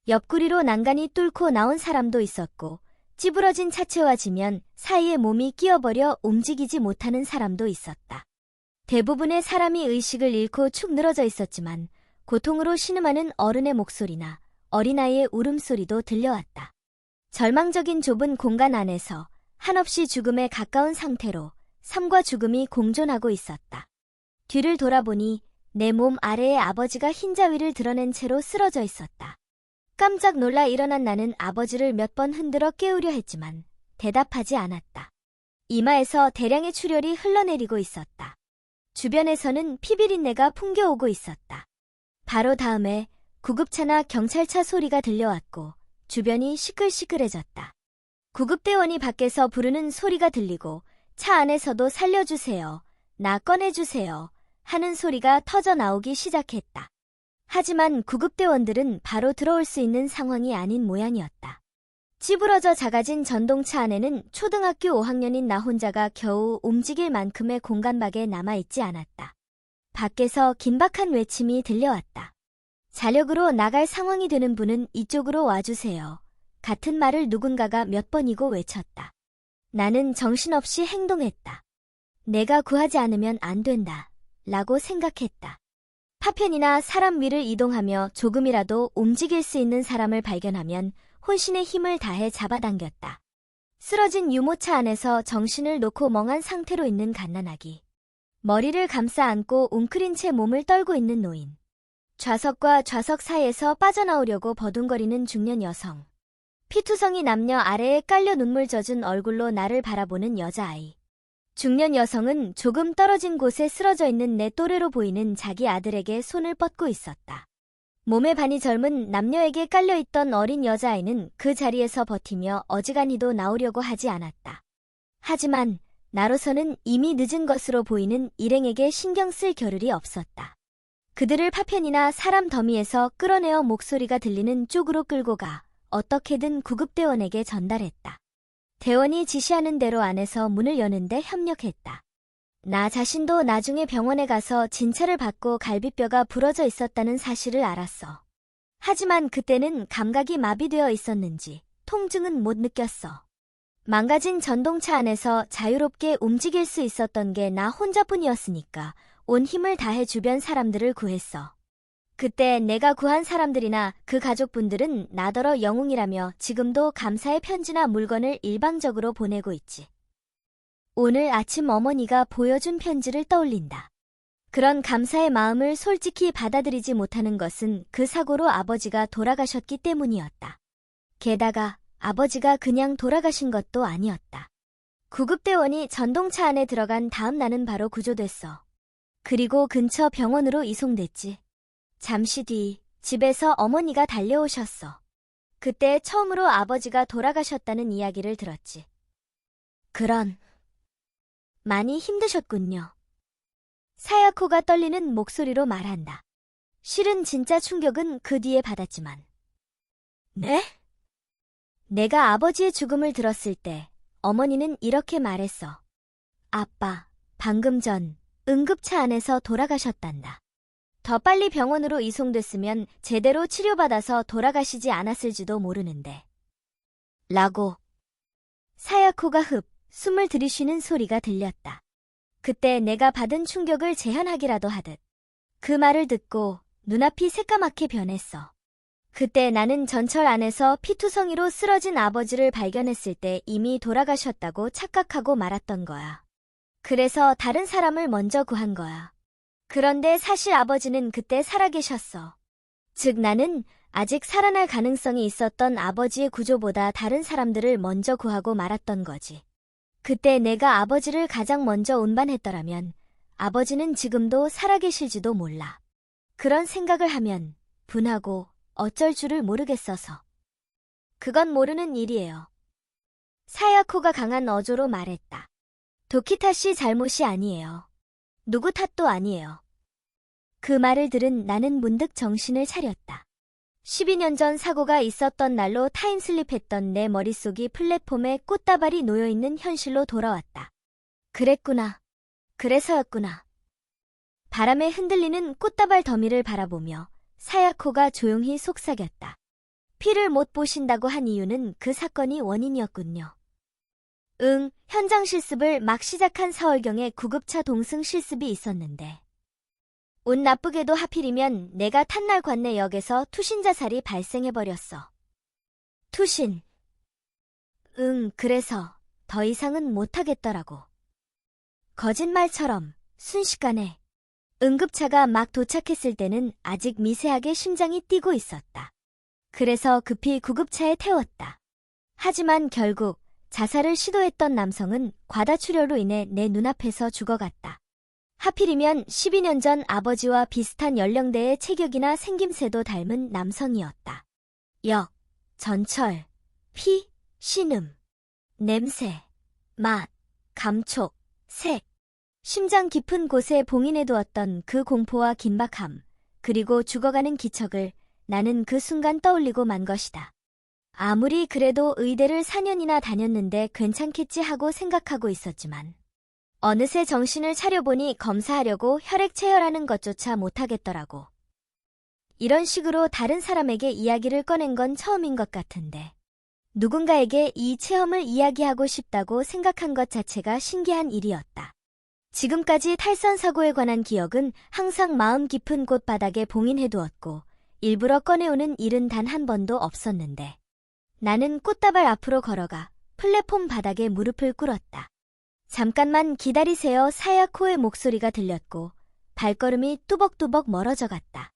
옆구리로 난간이 뚫고 나온 사람도 있었고 찌부러진 차체와 지면 사이에 몸이 끼어버려 움직이지 못하는 사람도 있었다. 대부분의 사람이 의식을 잃고 축 늘어져 있었지만 고통으로 신음하는 어른의 목소리나 어린아이의 울음소리도 들려왔다. 절망적인 좁은 공간 안에서 한없이 죽음에 가까운 상태로 삶과 죽음이 공존하고 있었다. 뒤를 돌아보니 내 몸 아래에 아버지가 흰자위를 드러낸 채로 쓰러져 있었다. 깜짝 놀라 일어난 나는 아버지를 몇 번 흔들어 깨우려 했지만 대답하지 않았다. 이마에서 대량의 출혈이 흘러내리고 있었다. 주변에서는 피비린내가 풍겨오고 있었다. 바로 다음에 구급차나 경찰차 소리가 들려왔고 주변이 시끌시끌해졌다. 구급대원이 밖에서 부르는 소리가 들리고 차 안에서도 살려주세요, 나 꺼내주세요 하는 소리가 터져 나오기 시작했다. 하지만 구급대원들은 바로 들어올 수 있는 상황이 아닌 모양이었다. 찌부러져 작아진 전동차 안에는 초등학교 5학년인 나 혼자가 겨우 움직일 만큼의 공간밖에 남아있지 않았다. 밖에서 긴박한 외침이 들려왔다. 자력으로 나갈 상황이 되는 분은 이쪽으로 와주세요. 같은 말을 누군가가 몇 번이고 외쳤다. 나는 정신없이 행동했다. 내가 구하지 않으면 안 된다 라고 생각했다. 파편이나 사람 위를 이동하며 조금이라도 움직일 수 있는 사람을 발견하면 혼신의 힘을 다해 잡아당겼다. 쓰러진 유모차 안에서 정신을 놓고 멍한 상태로 있는 갓난아기. 머리를 감싸 안고 웅크린 채 몸을 떨고 있는 노인. 좌석과 좌석 사이에서 빠져나오려고 버둥거리는 중년 여성. 피투성이 남녀 아래에 깔려 눈물 젖은 얼굴로 나를 바라보는 여자아이. 중년 여성은 조금 떨어진 곳에 쓰러져 있는 내 또래로 보이는 자기 아들에게 손을 뻗고 있었다. 몸의 반이 젊은 남녀에게 깔려있던 어린 여자아이는 그 자리에서 버티며 어지간히도 나오려고 하지 않았다. 하지만 나로서는 이미 늦은 것으로 보이는 일행에게 신경 쓸 겨를이 없었다. 그들을 파편이나 사람 더미에서 끌어내어 목소리가 들리는 쪽으로 끌고 가 어떻게든 구급대원에게 전달했다. 대원이 지시하는 대로 안에서 문을 여는데 협력했다. 나 자신도 나중에 병원에 가서 진찰을 받고 갈비뼈가 부러져 있었다는 사실을 알았어. 하지만 그때는 감각이 마비되어 있었는지 통증은 못 느꼈어. 망가진 전동차 안에서 자유롭게 움직일 수 있었던 게 나 혼자뿐이었으니까 온 힘을 다해 주변 사람들을 구했어. 그때 내가 구한 사람들이나 그 가족분들은 나더러 영웅이라며 지금도 감사의 편지나 물건을 일방적으로 보내고 있지. 오늘 아침 어머니가 보여준 편지를 떠올린다. 그런 감사의 마음을 솔직히 받아들이지 못하는 것은 그 사고로 아버지가 돌아가셨기 때문이었다. 게다가 아버지가 그냥 돌아가신 것도 아니었다. 구급대원이 전동차 안에 들어간 다음 나는 바로 구조됐어. 그리고 근처 병원으로 이송됐지. 잠시 뒤 집에서 어머니가 달려오셨어. 그때 처음으로 아버지가 돌아가셨다는 이야기를 들었지. 많이 힘드셨군요. 사야코가 떨리는 목소리로 말한다. 실은 진짜 충격은 그 뒤에 받았지만. 네? 내가 아버지의 죽음을 들었을 때 어머니는 이렇게 말했어. 아빠, 방금 전 응급차 안에서 돌아가셨단다. 더 빨리 병원으로 이송됐으면 제대로 치료받아서 돌아가시지 않았을지도 모르는데. 라고. 사야코가 숨을 들이쉬는 소리가 들렸다. 그때 내가 받은 충격을 재현하기라도 하듯. 그 말을 듣고 눈앞이 새까맣게 변했어. 그때 나는 전철 안에서 피투성이로 쓰러진 아버지를 발견했을 때 이미 돌아가셨다고 착각하고 말았던 거야. 그래서 다른 사람을 먼저 구한 거야. 그런데 사실 아버지는 그때 살아계셨어. 즉 나는 아직 살아날 가능성이 있었던 아버지의 구조보다 다른 사람들을 먼저 구하고 말았던 거지. 그때 내가 아버지를 가장 먼저 운반했더라면 아버지는 지금도 살아계실지도 몰라. 그런 생각을 하면 분하고 어쩔 줄을 모르겠어서. 그건 모르는 일이에요. 사야코가 강한 어조로 말했다. 도키타 씨 잘못이 아니에요. 누구 탓도 아니에요. 그 말을 들은 나는 문득 정신을 차렸다. 12년 전 사고가 있었던 날로 타임슬립했던 내 머릿속이 플랫폼에 꽃다발이 놓여있는 현실로 돌아왔다. 그랬구나. 그래서였구나. 바람에 흔들리는 꽃다발 더미를 바라보며 사야코가 조용히 속삭였다. 피를 못 보신다고 한 이유는 그 사건이 원인이었군요. 응, 현장 실습을 막 시작한 4월경에 구급차 동승 실습이 있었는데 운 나쁘게도 하필이면 내가 탄 날 관내역에서 투신 자살이 발생해버렸어. 투신. 응, 그래서 더 이상은 못하겠더라고. 거짓말처럼 순식간에 응급차가 막 도착했을 때는 아직 미세하게 심장이 뛰고 있었다. 그래서 급히 구급차에 태웠다. 하지만 결국 자살을 시도했던 남성은 과다출혈로 인해 내 눈앞에서 죽어갔다. 하필이면 12년 전 아버지와 비슷한 연령대의 체격이나 생김새도 닮은 남성이었다. 역, 전철, 피, 신음, 냄새, 맛, 감촉, 색. 심장 깊은 곳에 봉인해두었던 그 공포와 긴박함, 그리고 죽어가는 기척을 나는 그 순간 떠올리고 만 것이다. 아무리 그래도 의대를 4년이나 다녔는데 괜찮겠지 하고 생각하고 있었지만 어느새 정신을 차려보니 검사하려고 혈액 체열하는 것조차 못하겠더라고. 이런 식으로 다른 사람에게 이야기를 꺼낸 건 처음인 것 같은데 누군가에게 이 체험을 이야기하고 싶다고 생각한 것 자체가 신기한 일이었다. 지금까지 탈선 사고에 관한 기억은 항상 마음 깊은 곳 바닥에 봉인해두었고 일부러 꺼내오는 일은 단 한 번도 없었는데 나는 꽃다발 앞으로 걸어가 플랫폼 바닥에 무릎을 꿇었다. 잠깐만 기다리세요. 사야코의 목소리가 들렸고 발걸음이 뚜벅뚜벅 멀어져 갔다.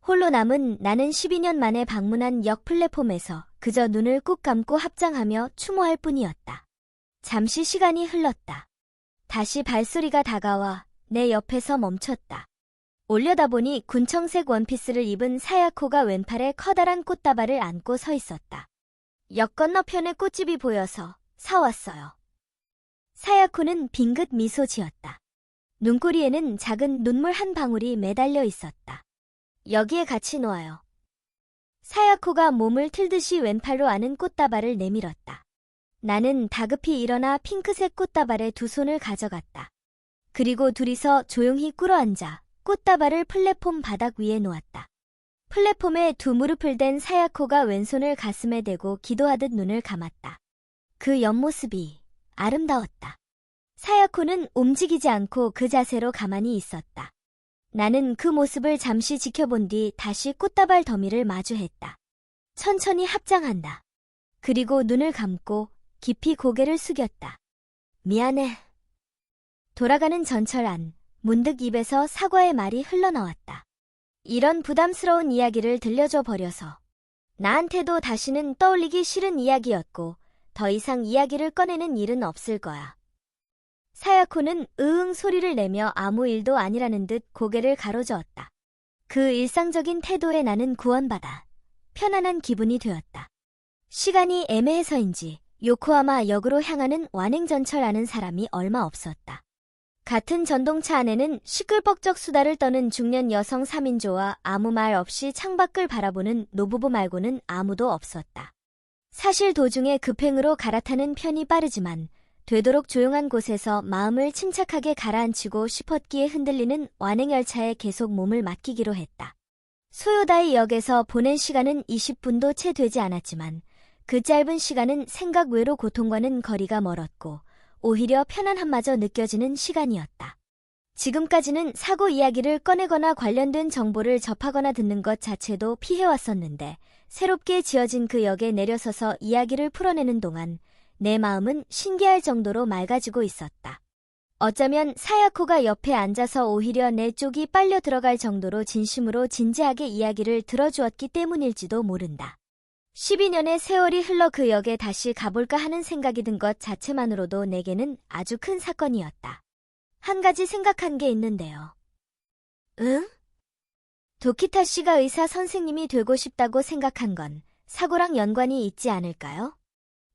홀로 남은 나는 12년 만에 방문한 역 플랫폼에서 그저 눈을 꾹 감고 합장하며 추모할 뿐이었다. 잠시 시간이 흘렀다. 다시 발소리가 다가와 내 옆에서 멈췄다. 올려다보니 군청색 원피스를 입은 사야코가 왼팔에 커다란 꽃다발을 안고 서 있었다. 역 건너편에 꽃집이 보여서 사왔어요. 사야코는 빙긋 미소 지었다. 눈꼬리에는 작은 눈물 한 방울이 매달려 있었다. 여기에 같이 놓아요. 사야코가 몸을 틀듯이 왼팔로 안은 꽃다발을 내밀었다. 나는 다급히 일어나 핑크색 꽃다발에 두 손을 가져갔다. 그리고 둘이서 조용히 꿇어앉아 꽃다발을 플랫폼 바닥 위에 놓았다. 플랫폼에 두 무릎을 댄 사야코가 왼손을 가슴에 대고 기도하듯 눈을 감았다. 그 옆모습이 아름다웠다. 사야코는 움직이지 않고 그 자세로 가만히 있었다. 나는 그 모습을 잠시 지켜본 뒤 다시 꽃다발 더미를 마주했다. 천천히 합장한다. 그리고 눈을 감고 깊이 고개를 숙였다. 미안해. 돌아가는 전철 안, 문득 입에서 사과의 말이 흘러나왔다. 이런 부담스러운 이야기를 들려줘 버려서. 나한테도 다시는 떠올리기 싫은 이야기였고 더 이상 이야기를 꺼내는 일은 없을 거야. 사야코는 으응 소리를 내며 아무 일도 아니라는 듯 고개를 가로저었다. 그 일상적인 태도에 나는 구원받아 편안한 기분이 되었다. 시간이 애매해서인지 요코하마 역으로 향하는 완행전철 아는 사람이 얼마 없었다. 같은 전동차 안에는 시끌벅적 수다를 떠는 중년 여성 3인조와 아무 말 없이 창밖을 바라보는 노부부 말고는 아무도 없었다. 사실 도중에 급행으로 갈아타는 편이 빠르지만 되도록 조용한 곳에서 마음을 침착하게 가라앉히고 싶었기에 흔들리는 완행열차에 계속 몸을 맡기기로 했다. 소요다이 역에서 보낸 시간은 20분도 채 되지 않았지만 그 짧은 시간은 생각 외로 고통과는 거리가 멀었고 오히려 편안함마저 느껴지는 시간이었다. 지금까지는 사고 이야기를 꺼내거나 관련된 정보를 접하거나 듣는 것 자체도 피해왔었는데 새롭게 지어진 그 역에 내려서서 이야기를 풀어내는 동안 내 마음은 신기할 정도로 맑아지고 있었다. 어쩌면 사야코가 옆에 앉아서 오히려 내 쪽이 빨려 들어갈 정도로 진심으로 진지하게 이야기를 들어주었기 때문일지도 모른다. 12년의 세월이 흘러 그 역에 다시 가볼까 하는 생각이 든 것 자체만으로도 내게는 아주 큰 사건이었다. 한 가지 생각한 게 있는데요. 응? 도키타 씨가 의사 선생님이 되고 싶다고 생각한 건 사고랑 연관이 있지 않을까요?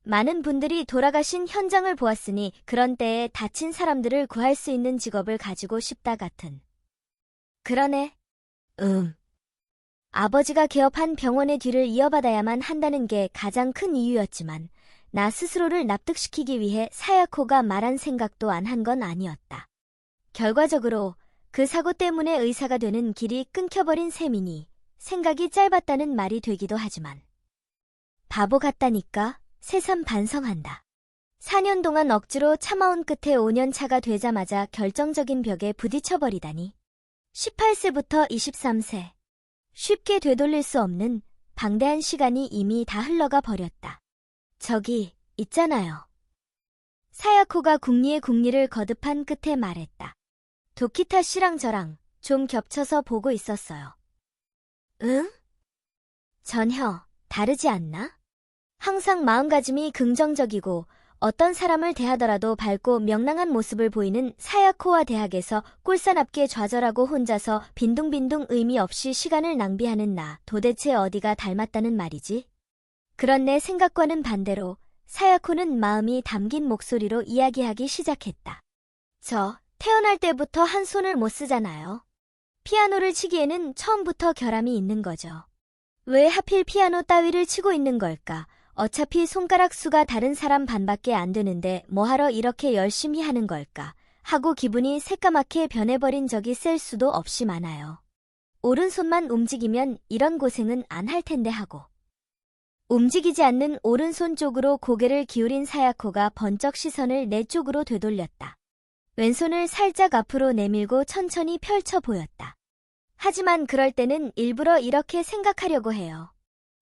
많은 분들이 돌아가신 현장을 보았으니 그런 때에 다친 사람들을 구할 수 있는 직업을 가지고 싶다 같은. 그러네. 아버지가 개업한 병원의 뒤를 이어받아야만 한다는 게 가장 큰 이유였지만 나 스스로를 납득시키기 위해 사야코가 말한 생각도 안 한 건 아니었다. 결과적으로 그 사고 때문에 의사가 되는 길이 끊겨버린 셈이니 생각이 짧았다는 말이 되기도 하지만 바보 같다니까 새삼 반성한다. 4년 동안 억지로 참아온 끝에 5년 차가 되자마자 결정적인 벽에 부딪혀버리다니. 18세부터 23세. 쉽게 되돌릴 수 없는 방대한 시간이 이미 다 흘러가 버렸다. 저기 있잖아요. 사야코가 궁리의 궁리를 거듭한 끝에 말했다. 도키타 씨랑 저랑 좀 겹쳐서 보고 있었어요. 응? 전혀 다르지 않나? 항상 마음가짐이 긍정적이고 어떤 사람을 대하더라도 밝고 명랑한 모습을 보이는 사야코와 대학에서 꼴사납게 좌절하고 혼자서 빈둥빈둥 의미 없이 시간을 낭비하는 나 도대체 어디가 닮았다는 말이지? 그런 내 생각과는 반대로 사야코는 마음이 담긴 목소리로 이야기하기 시작했다. 저 태어날 때부터 한 손을 못 쓰잖아요. 피아노를 치기에는 처음부터 결함이 있는 거죠. 왜 하필 피아노 따위를 치고 있는 걸까? 어차피 손가락 수가 다른 사람 반밖에 안 되는데 뭐하러 이렇게 열심히 하는 걸까? 하고 기분이 새까맣게 변해버린 적이 셀 수도 없이 많아요. 오른손만 움직이면 이런 고생은 안 할 텐데 하고. 움직이지 않는 오른손 쪽으로 고개를 기울인 사야코가 번쩍 시선을 내 쪽으로 되돌렸다. 왼손을 살짝 앞으로 내밀고 천천히 펼쳐 보였다. 하지만 그럴 때는 일부러 이렇게 생각하려고 해요.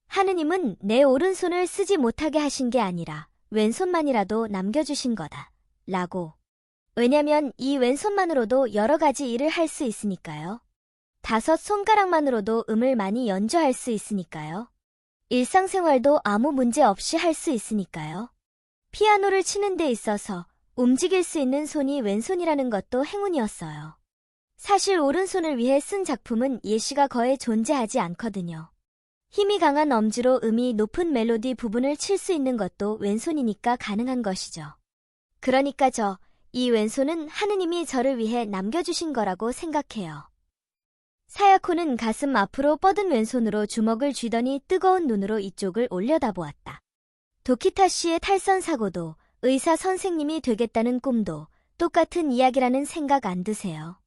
하느님은 내 오른손을 쓰지 못하게 하신 게 아니라 왼손만이라도 남겨주신 거다. 라고. 왜냐면 이 왼손만으로도 여러 가지 일을 할 수 있으니까요. 5 손가락만으로도 음을 많이 연주할 수 있으니까요. 일상생활도 아무 문제 없이 할 수 있으니까요. 피아노를 치는 데 있어서 움직일 수 있는 손이 왼손이라는 것도 행운이었어요. 사실 오른손을 위해 쓴 작품은 예시가 거의 존재하지 않거든요. 힘이 강한 엄지로 음이 높은 멜로디 부분을 칠 수 있는 것도 왼손이니까 가능한 것이죠. 그러니까 이 왼손은 하느님이 저를 위해 남겨주신 거라고 생각해요. 사야코는 가슴 앞으로 뻗은 왼손으로 주먹을 쥐더니 뜨거운 눈으로 이쪽을 올려다보았다. 도키타 씨의 탈선 사고도 의사 선생님이 되겠다는 꿈도 똑같은 이야기라는 생각 안 드세요?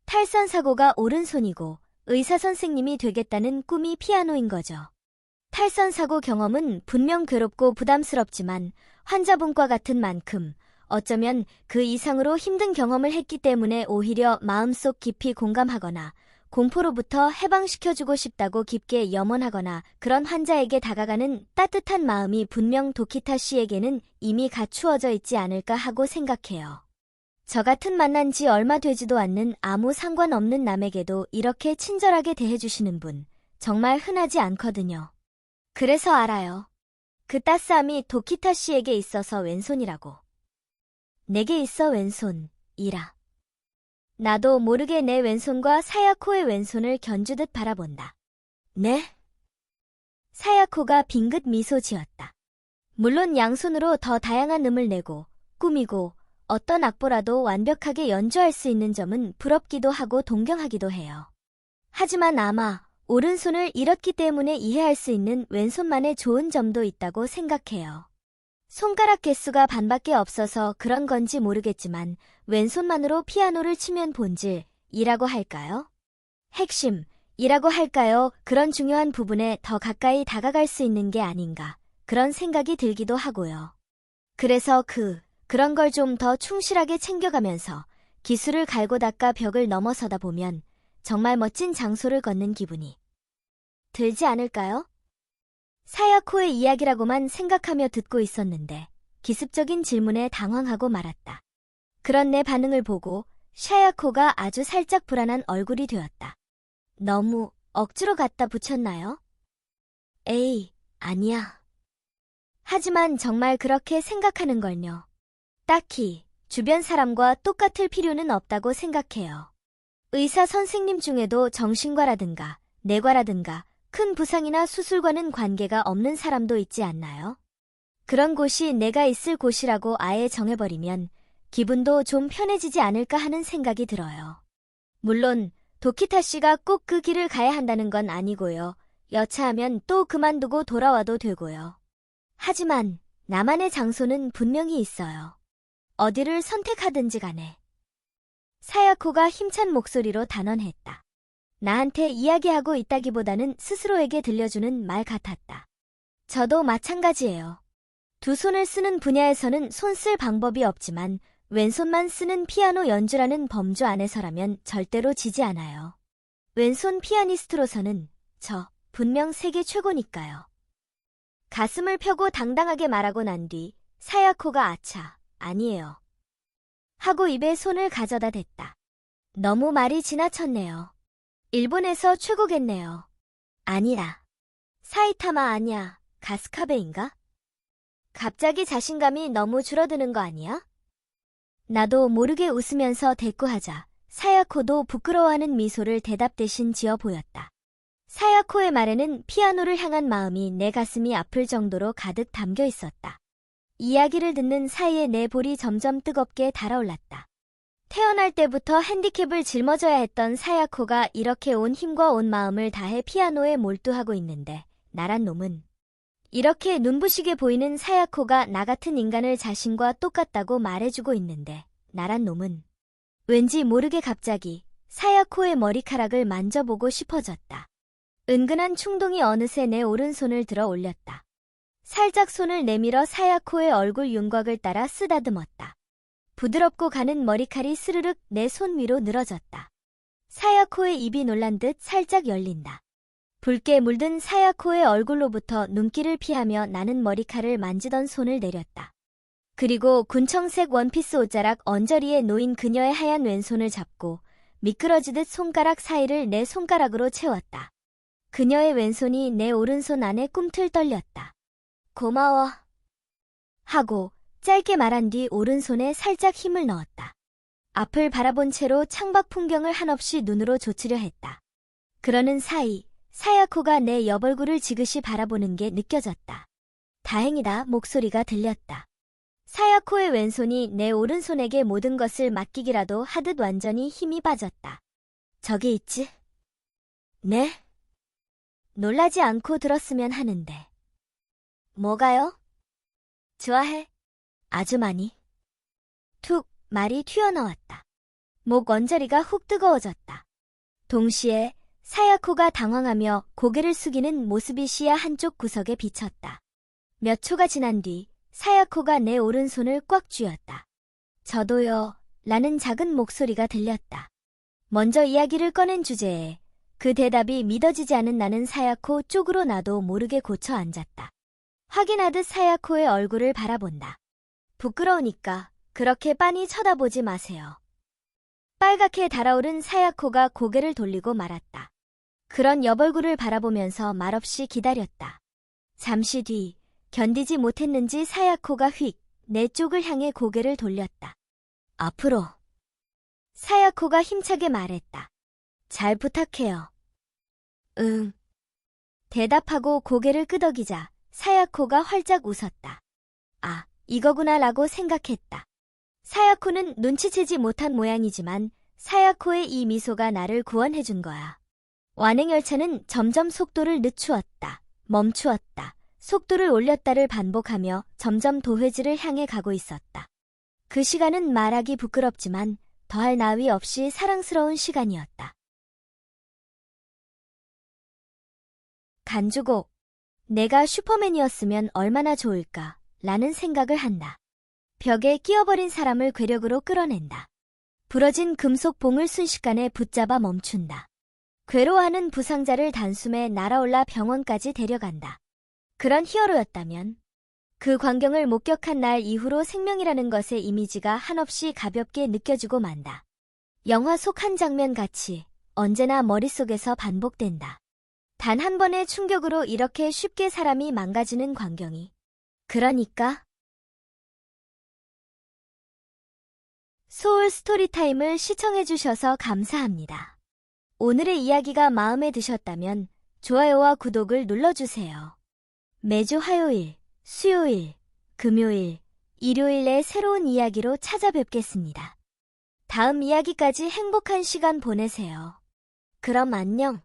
탈선 사고가 오른손이고 의사 선생님이 되겠다는 꿈이 피아노인 거죠. 탈선 사고 경험은 분명 괴롭고 부담스럽지만 환자분과 같은 만큼 어쩌면 그 이상으로 힘든 경험을 했기 때문에 오히려 마음속 깊이 공감하거나 공포로부터 해방시켜주고 싶다고 깊게 염원하거나 그런 환자에게 다가가는 따뜻한 마음이 분명 도키타 씨에게는 이미 갖추어져 있지 않을까 하고 생각해요. 저 같은 만난 지 얼마 되지도 않는 아무 상관없는 남에게도 이렇게 친절하게 대해주시는 분 정말 흔하지 않거든요. 그래서 알아요. 그 따스함이 도키타 씨에게 있어서 왼손이라고. 내게 있어 왼손이라. 나도 모르게 내 왼손과 사야코의 왼손을 견주듯 바라본다. 네? 사야코가 빙긋 미소 지었다. 물론 양손으로 더 다양한 음을 내고 꾸미고 어떤 악보라도 완벽하게 연주할 수 있는 점은 부럽기도 하고 동경하기도 해요. 하지만 아마 오른손을 잃었기 때문에 이해할 수 있는 왼손만의 좋은 점도 있다고 생각해요. 손가락 개수가 반밖에 없어서 그런 건지 모르겠지만 왼손만으로 피아노를 치면 본질이라고 할까요? 핵심이라고 할까요? 그런 중요한 부분에 더 가까이 다가갈 수 있는 게 아닌가 그런 생각이 들기도 하고요. 그래서 그런 걸 좀 더 충실하게 챙겨가면서 기술을 갈고 닦아 벽을 넘어서다 보면 정말 멋진 장소를 걷는 기분이 들지 않을까요? 사야코의 이야기라고만 생각하며 듣고 있었는데 기습적인 질문에 당황하고 말았다. 그런 내 반응을 보고 사야코가 아주 살짝 불안한 얼굴이 되었다. 너무 억지로 갖다 붙였나요? 에이, 아니야. 하지만 정말 그렇게 생각하는 걸요. 딱히 주변 사람과 똑같을 필요는 없다고 생각해요. 의사 선생님 중에도 정신과라든가 뇌과라든가 큰 부상이나 수술과는 관계가 없는 사람도 있지 않나요? 그런 곳이 내가 있을 곳이라고 아예 정해버리면 기분도 좀 편해지지 않을까 하는 생각이 들어요. 물론 도키타 씨가 꼭 그 길을 가야 한다는 건 아니고요. 여차하면 또 그만두고 돌아와도 되고요. 하지만 나만의 장소는 분명히 있어요. 어디를 선택하든지 간에. 사야코가 힘찬 목소리로 단언했다. 나한테 이야기하고 있다기보다는 스스로에게 들려주는 말 같았다. 저도 마찬가지예요. 두 손을 쓰는 분야에서는 손 쓸 방법이 없지만 왼손만 쓰는 피아노 연주라는 범주 안에서라면 절대로 지지 않아요. 왼손 피아니스트로서는 저 분명 세계 최고니까요. 가슴을 펴고 당당하게 말하고 난 뒤 사야코가 아차, 아니에요. 하고 입에 손을 가져다 댔다. 너무 말이 지나쳤네요. 일본에서 최고겠네요. 아니라. 사이타마 아니야, 가스카베인가? 갑자기 자신감이 너무 줄어드는 거 아니야? 나도 모르게 웃으면서 대꾸하자 사야코도 부끄러워하는 미소를 대답 대신 지어 보였다. 사야코의 말에는 피아노를 향한 마음이 내 가슴이 아플 정도로 가득 담겨 있었다. 이야기를 듣는 사이에 내 볼이 점점 뜨겁게 달아올랐다. 태어날 때부터 핸디캡을 짊어져야 했던 사야코가 이렇게 온 힘과 온 마음을 다해 피아노에 몰두하고 있는데 나란 놈은 이렇게 눈부시게 보이는 사야코가 나 같은 인간을 자신과 똑같다고 말해주고 있는데 나란 놈은 왠지 모르게 갑자기 사야코의 머리카락을 만져보고 싶어졌다. 은근한 충동이 어느새 내 오른손을 들어 올렸다. 살짝 손을 내밀어 사야코의 얼굴 윤곽을 따라 쓰다듬었다. 부드럽고 가는 머리칼이 스르륵 내 손 위로 늘어졌다. 사야코의 입이 놀란 듯 살짝 열린다. 붉게 물든 사야코의 얼굴로부터 눈길을 피하며 나는 머리칼을 만지던 손을 내렸다. 그리고 군청색 원피스 옷자락 언저리에 놓인 그녀의 하얀 왼손을 잡고 미끄러지듯 손가락 사이를 내 손가락으로 채웠다. 그녀의 왼손이 내 오른손 안에 꿈틀 떨렸다. 고마워. 하고 짧게 말한 뒤 오른손에 살짝 힘을 넣었다. 앞을 바라본 채로 창밖 풍경을 한없이 눈으로 좇으려 했다. 그러는 사이 사야코가 내 옆얼굴을 지그시 바라보는 게 느껴졌다. 다행이다 목소리가 들렸다. 사야코의 왼손이 내 오른손에게 모든 것을 맡기기라도 하듯 완전히 힘이 빠졌다. 저기 있지? 네? 놀라지 않고 들었으면 하는데. 뭐가요? 좋아해. 아주 많이. 툭 말이 튀어나왔다. 목 언저리가 훅 뜨거워졌다. 동시에 사야코가 당황하며 고개를 숙이는 모습이 시야 한쪽 구석에 비쳤다. 몇 초가 지난 뒤 사야코가 내 오른손을 꽉 쥐었다. 저도요, 라는 작은 목소리가 들렸다. 먼저 이야기를 꺼낸 주제에 그 대답이 믿어지지 않은 나는 사야코 쪽으로 나도 모르게 고쳐 앉았다. 확인하듯 사야코의 얼굴을 바라본다. 부끄러우니까 그렇게 빤히 쳐다보지 마세요. 빨갛게 달아오른 사야코가 고개를 돌리고 말았다. 그런 옆얼굴을 바라보면서 말없이 기다렸다. 잠시 뒤 견디지 못했는지 사야코가 휙 내 쪽을 향해 고개를 돌렸다. 앞으로. 사야코가 힘차게 말했다. 잘 부탁해요. 응. 대답하고 고개를 끄덕이자 사야코가 활짝 웃었다. 아, 이거구나 라고 생각했다. 사야코는 눈치채지 못한 모양이지만 사야코의 이 미소가 나를 구원해준 거야. 완행열차는 점점 속도를 늦추었다. 멈추었다. 속도를 올렸다를 반복하며 점점 도회지를 향해 가고 있었다. 그 시간은 말하기 부끄럽지만 더할 나위 없이 사랑스러운 시간이었다. 간주곡. 내가 슈퍼맨이었으면 얼마나 좋을까 라는 생각을 한다. 벽에 끼어버린 사람을 괴력으로 끌어낸다. 부러진 금속 봉을 순식간에 붙잡아 멈춘다. 괴로워하는 부상자를 단숨에 날아올라 병원까지 데려간다. 그런 히어로였다면 그 광경을 목격한 날 이후로 생명이라는 것의 이미지가 한없이 가볍게 느껴지고 만다. 영화 속 한 장면 같이 언제나 머릿속에서 반복된다. 단 한 번의 충격으로 이렇게 쉽게 사람이 망가지는 광경이. 그러니까 소울 스토리타임을 시청해주셔서 감사합니다. 오늘의 이야기가 마음에 드셨다면 좋아요와 구독을 눌러주세요. 매주 화요일, 수요일, 금요일, 일요일에 새로운 이야기로 찾아뵙겠습니다. 다음 이야기까지 행복한 시간 보내세요. 그럼 안녕.